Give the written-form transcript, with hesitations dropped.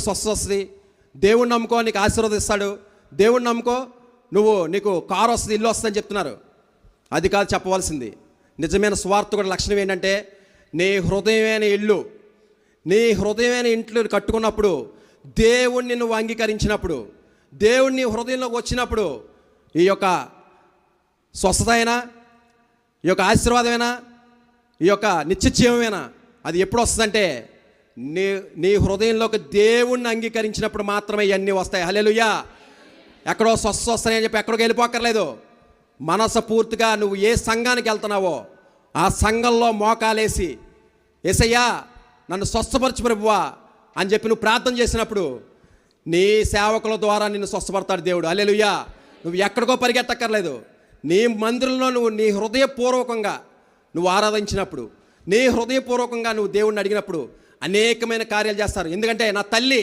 స్వస్థత వస్తుంది, దేవుణ్ణి నమ్ముకో నీకు ఆశీర్వదిస్తాడు, దేవుణ్ణి నమ్ముకో నీకు కారు వస్తుంది, ఇల్లు వస్తుంది అని చెప్తున్నారు. అది కాదు చెప్పవలసింది. నిజమైన స్వార్థకుడి లక్షణం ఏంటంటే, నీ హృదయమైన ఇల్లు, నీ హృదయమైన ఇంట్లో కట్టుకున్నప్పుడు, దేవుణ్ణి నువ్వు అంగీకరించినప్పుడు, దేవుణ్ణి హృదయంలోకి వచ్చినప్పుడు, ఈ యొక్క స్వస్థత అయినా, ఈ యొక్క ఆశీర్వాదమైనా, ఈ యొక్క నిత్యజీవమైనా అది ఎప్పుడు వస్తుందంటే నీ హృదయంలోకి దేవుణ్ణి అంగీకరించినప్పుడు మాత్రమే ఇవన్నీ వస్తాయి. హల్లెలూయా. ఎక్కడో స్వస్థ వస్తాయని చెప్పి ఎక్కడికి వెళ్ళిపోక్కర్లేదు. మనసు పూర్తిగా నువ్వు ఏ సంఘానికి వెళ్తున్నావో ఆ సంఘంలో మోకాలేసి, యేసయ్యా నన్ను స్వస్థపరచు ప్రభువా అని చెప్పి నువ్వు ప్రార్థన చేసినప్పుడు నీ సేవకుల ద్వారా నిన్ను స్వస్థపడతాడు దేవుడు. హల్లెలూయా. నువ్వు ఎక్కడికో పరిగెత్తక్కర్లేదు. నీ మందిరంలో నీ హృదయపూర్వకంగా నువ్వు ఆరాధించినప్పుడు, నీ హృదయపూర్వకంగా నువ్వు దేవుణ్ణి అడిగినప్పుడు అనేకమైన కార్యాలు చేస్తారు. ఎందుకంటే నా తల్లి